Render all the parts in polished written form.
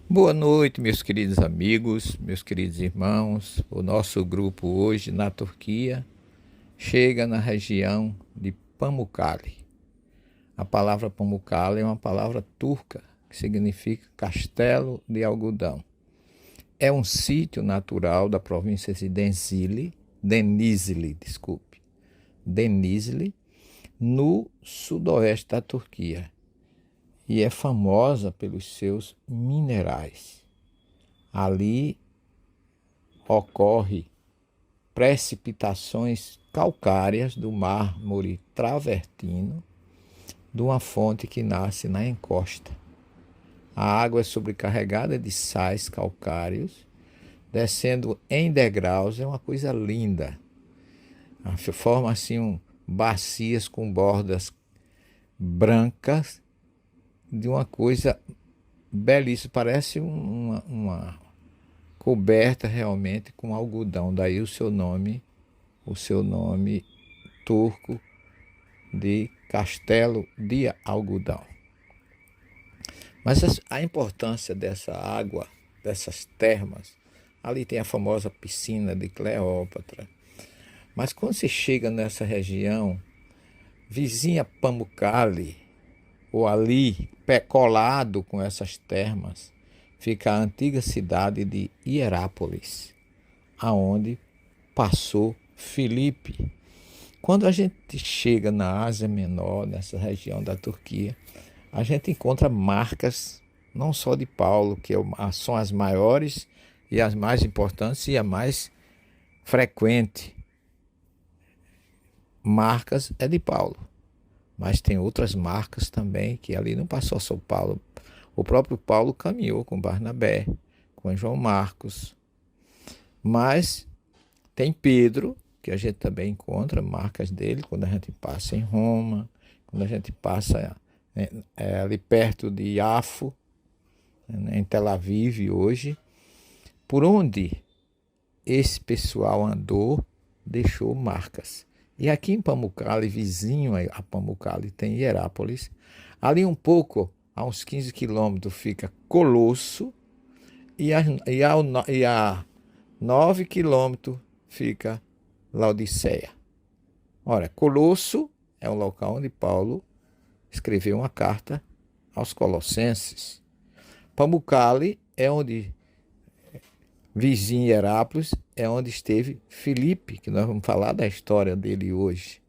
Boa noite, meus queridos amigos, meus queridos irmãos. O nosso grupo hoje na Turquia chega na região de Pamukkale. A palavra Pamukkale é uma palavra turca que significa castelo de algodão. É um sítio natural da província de Denizli, no sudoeste da Turquia, e é famosa pelos seus minerais. Ali ocorre precipitações calcárias do mármore travertino de uma fonte que nasce na encosta. A água é sobrecarregada de sais calcários, descendo em degraus, é uma coisa linda. Forma assim bacias com bordas brancas de uma coisa belíssima, parece uma coberta realmente com algodão, daí o seu nome turco de Castelo de Algodão. Mas a importância dessa água, dessas termas, ali tem a famosa piscina de Cleópatra. Mas quando se chega nessa região, vizinha Pamukkale, ou ali, colado com essas termas, fica a antiga cidade de Hierápolis, aonde passou Filipe. Quando a gente chega na Ásia Menor, nessa região da Turquia, a gente encontra marcas não só de Paulo, que são as maiores e as mais importantes e a mais frequente. Marcas é de Paulo, mas tem outras marcas também que ali não passou só Paulo. O próprio Paulo caminhou com Barnabé, com João Marcos, mas tem Pedro, que a gente também encontra marcas dele quando a gente passa em Roma, quando a gente passa ali perto de Iafo, em Tel Aviv hoje. Por onde esse pessoal andou, deixou marcas. E aqui em Pamukkale, vizinho a Pamukkale, tem Hierápolis. Ali um pouco, a uns 15 quilômetros, fica Colosso. E a 9 quilômetros fica Laodiceia. Ora, Colosso é um local onde Paulo escreveu uma carta aos Colossenses. Pamukkale é onde, vizinho Hierápolis, é onde esteve Filipe, que nós vamos falar da história dele hoje.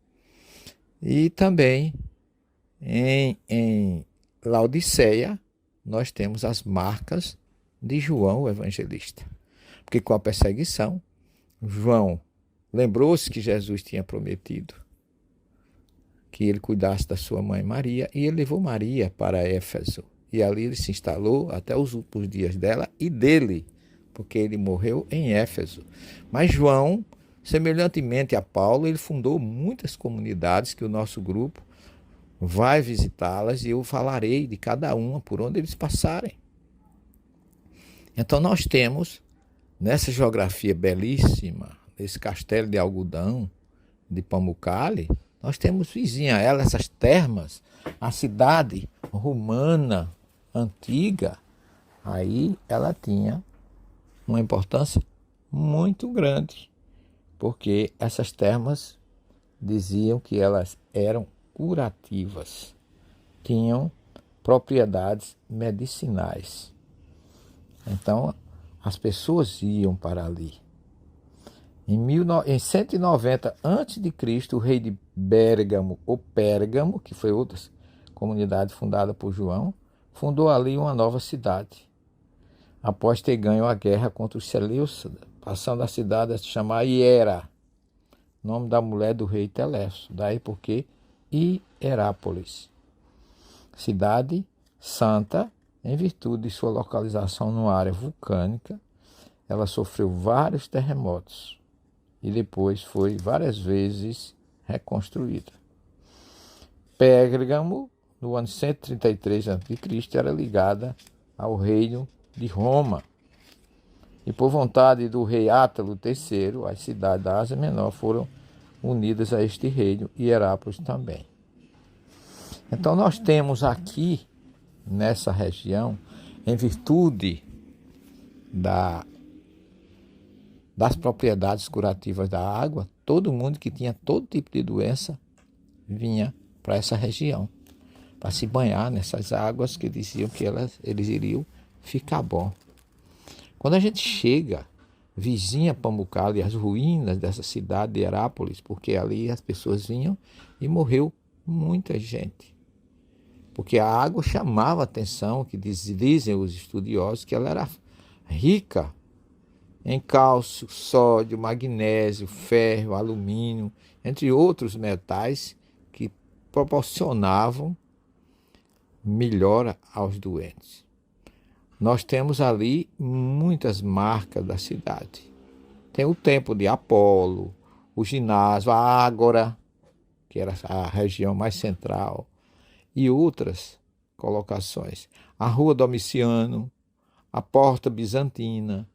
E também em Laodiceia nós temos as marcas de João o Evangelista. Porque com a perseguição, João lembrou-se que Jesus tinha prometido que ele cuidasse da sua mãe Maria, e ele levou Maria para Éfeso. E ali ele se instalou até os últimos dias dela e dele, porque ele morreu em Éfeso. Mas João, semelhantemente a Paulo, ele fundou muitas comunidades que o nosso grupo vai visitá-las e eu falarei de cada uma por onde eles passarem. Então nós temos, nessa geografia belíssima, nesse castelo de algodão de Pamukkale, nós temos vizinha a ela essas termas, a cidade romana antiga. Aí ela tinha uma importância muito grande, porque essas termas diziam que elas eram curativas, tinham propriedades medicinais. Então, as pessoas iam para ali. Em 190 a.C., o rei de Bérgamo, ou Pérgamo, que foi outra comunidade fundada por João, fundou ali uma nova cidade, após ter ganho a guerra contra os Seleucidas, passando a cidade a se chamar Hiera, nome da mulher do rei Telesso, daí porque Hierápolis, cidade santa, em virtude de sua localização numa área vulcânica. Ela sofreu vários terremotos e depois foi várias vezes reconstruída. Pérgamo, no ano 133 a.C., era ligada ao reino de Roma. E por vontade do rei Átalo III, as cidades da Ásia Menor foram unidas a este reino, e Hierápolis também. Então nós temos aqui, nessa região, em virtude da, das propriedades curativas da água, todo mundo que tinha todo tipo de doença vinha para essa região, para se banhar nessas águas que diziam que eles iriam ficar bom. Quando a gente chega vizinha Pamukkale, as ruínas dessa cidade de Herápolis, porque ali as pessoas vinham e morreu muita gente. Porque a água chamava a atenção, que dizem os estudiosos, que ela era rica em cálcio, sódio, magnésio, ferro, alumínio, entre outros metais que proporcionavam melhora aos doentes. Nós temos ali muitas marcas da cidade. Tem o templo de Apolo, o ginásio, a Ágora, que era a região mais central, e outras colocações. A Rua Domiciano, a Porta Bizantina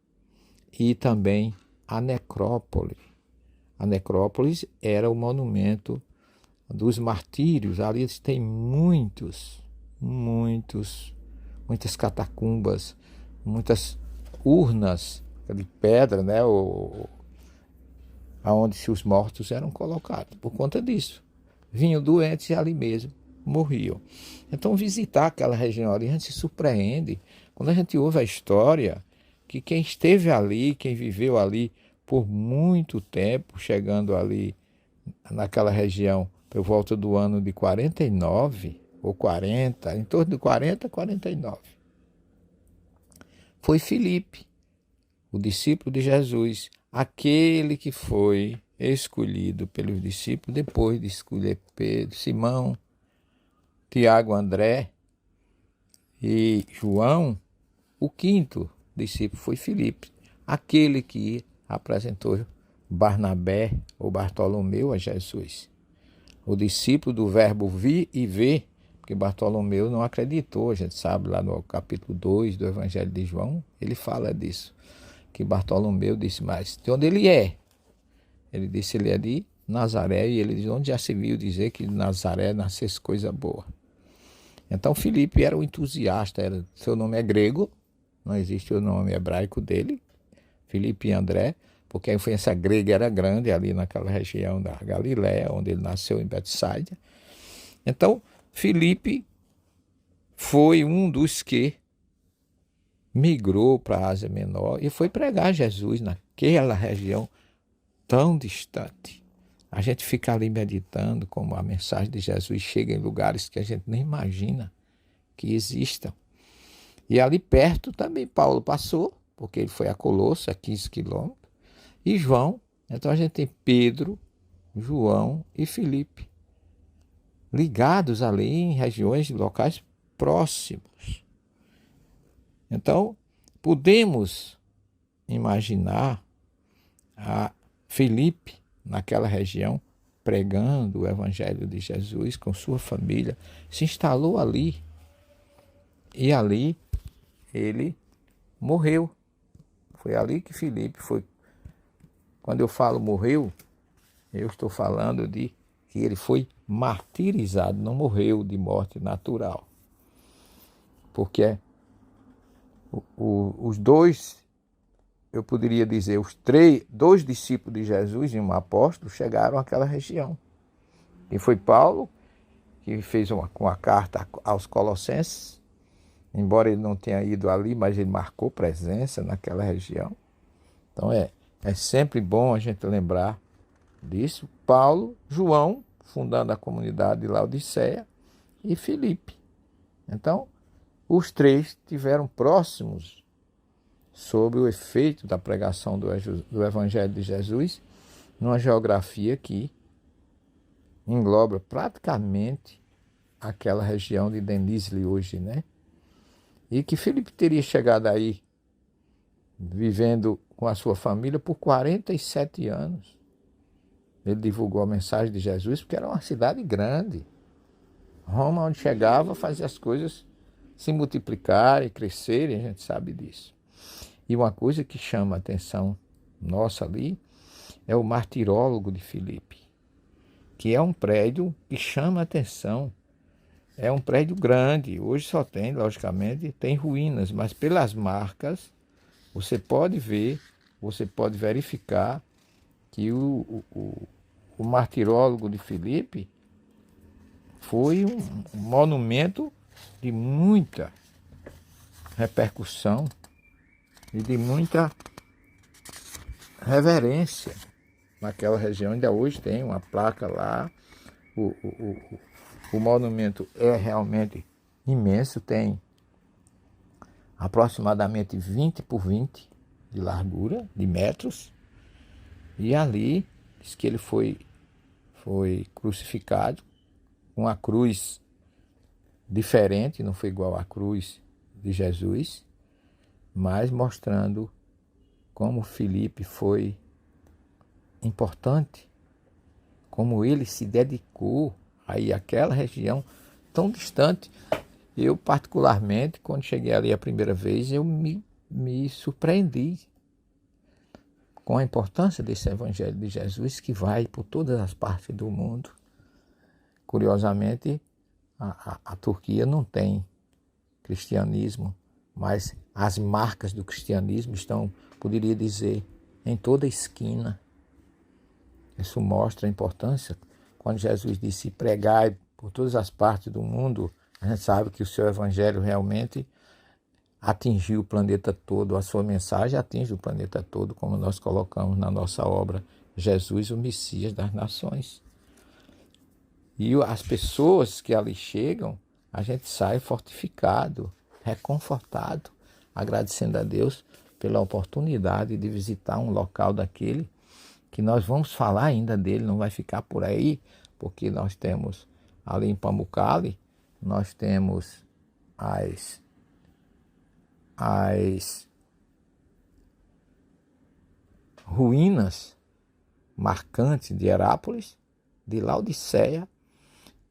e também a Necrópole. A Necrópolis era o monumento dos martírios. Ali tem muitas catacumbas, muitas urnas de pedra, né? Onde os mortos eram colocados. Por conta disso, vinham doentes e ali mesmo morriam. Então, visitar aquela região ali, a gente se surpreende quando a gente ouve a história que quem esteve ali, quem viveu ali por muito tempo, chegando ali naquela região por volta do ano de 49 ou 40, em torno de 40 a 49, foi Filipe, o discípulo de Jesus, aquele que foi escolhido pelos discípulos depois de escolher Pedro, Simão, Tiago, André e João. O quinto discípulo foi Filipe, aquele que apresentou Barnabé ou Bartolomeu a Jesus. O discípulo do verbo vir e ver, porque Bartolomeu não acreditou, a gente sabe lá no capítulo 2 do Evangelho de João, ele fala disso, que Bartolomeu disse, mas de onde ele é? Ele disse, ele é de Nazaré, e ele diz, onde já se viu dizer que de Nazaré nascesse coisa boa. Então Filipe era um entusiasta, seu nome é grego, não existe o nome hebraico dele, Filipe André, porque a influência grega era grande ali naquela região da Galiléia, onde ele nasceu em Betsaida. Então, Filipe foi um dos que migrou para a Ásia Menor e foi pregar Jesus naquela região tão distante. A gente fica ali meditando como a mensagem de Jesus chega em lugares que a gente nem imagina que existam. E ali perto também Paulo passou, porque ele foi a Colosso, a 15 quilômetros, e João. Então a gente tem Pedro, João e Filipe, ligados ali em regiões, locais próximos. Então, podemos imaginar a Filipe naquela região, pregando o Evangelho de Jesus com sua família, se instalou ali e ali ele morreu. Foi ali que Filipe foi. Quando eu falo morreu, eu estou falando de que ele foi martirizado, não morreu de morte natural. Porque os dois, eu poderia dizer, dois discípulos de Jesus e um apóstolo chegaram àquela região. E foi Paulo, que fez uma carta aos Colossenses, embora ele não tenha ido ali, mas ele marcou presença naquela região. Então é sempre bom a gente lembrar disso. Paulo, João, fundando a comunidade de Laodiceia, e Filipe. Então, os três tiveram próximos sobre o efeito da pregação do Evangelho de Jesus numa geografia que engloba praticamente aquela região de Denizli hoje, né? E que Filipe teria chegado aí vivendo com a sua família por 47 anos. Ele divulgou a mensagem de Jesus porque era uma cidade grande. Roma, onde chegava, fazia as coisas se multiplicarem, crescerem, a gente sabe disso. E uma coisa que chama a atenção nossa ali é o martirólogo de Filipe, que é um prédio que chama a atenção. É um prédio grande, hoje só tem, logicamente, tem ruínas, mas pelas marcas Você pode ver, você pode verificar que o martirólogo de Filipe foi um monumento de muita repercussão e de muita reverência naquela região. Ainda hoje tem uma placa lá. O monumento é realmente imenso, tem aproximadamente 20 por 20 de largura, de metros, e ali diz que ele foi crucificado com a cruz diferente, não foi igual à cruz de Jesus, mas mostrando como Filipe foi importante, como ele se dedicou aí àquela região tão distante. Eu, particularmente, quando cheguei ali a primeira vez, eu me surpreendi com a importância desse Evangelho de Jesus, que vai por todas as partes do mundo. Curiosamente, a Turquia não tem cristianismo, mas as marcas do cristianismo estão, poderia dizer, em toda esquina. Isso mostra a importância. Quando Jesus disse pregai por todas as partes do mundo, a gente sabe que o seu evangelho realmente atingiu o planeta todo, a sua mensagem atinge o planeta todo, como nós colocamos na nossa obra Jesus, o Messias das Nações. E as pessoas que ali chegam, a gente sai fortificado, reconfortado, agradecendo a Deus pela oportunidade de visitar um local daquele, que nós vamos falar ainda dele, não vai ficar por aí, porque nós temos ali em Pamukkale, nós temos as ruínas marcantes de Herápolis, de Laodiceia,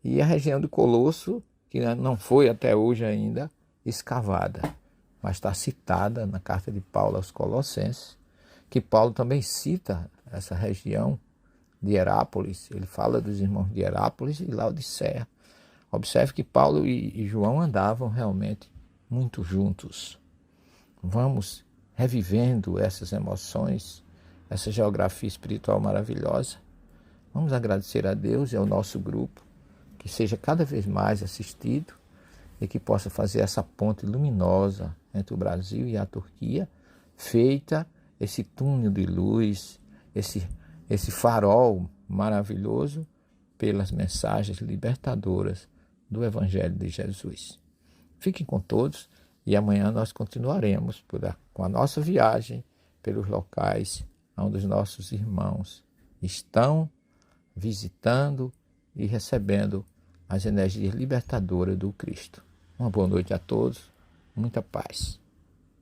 e a região do Colosso, que não foi até hoje ainda escavada, mas está citada na carta de Paulo aos Colossenses, que Paulo também cita essa região de Herápolis. Ele fala dos irmãos de Herápolis e Laodiceia. Observe que Paulo e João andavam realmente muito juntos. Vamos revivendo essas emoções, essa geografia espiritual maravilhosa. Vamos agradecer a Deus e ao nosso grupo, que seja cada vez mais assistido e que possa fazer essa ponte luminosa entre o Brasil e a Turquia, feita esse túnel de luz, esse farol maravilhoso pelas mensagens libertadoras do Evangelho de Jesus. Fiquem com todos e amanhã nós continuaremos com a nossa viagem pelos locais onde os nossos irmãos estão visitando e recebendo as energias libertadoras do Cristo. Uma boa noite a todos, muita paz.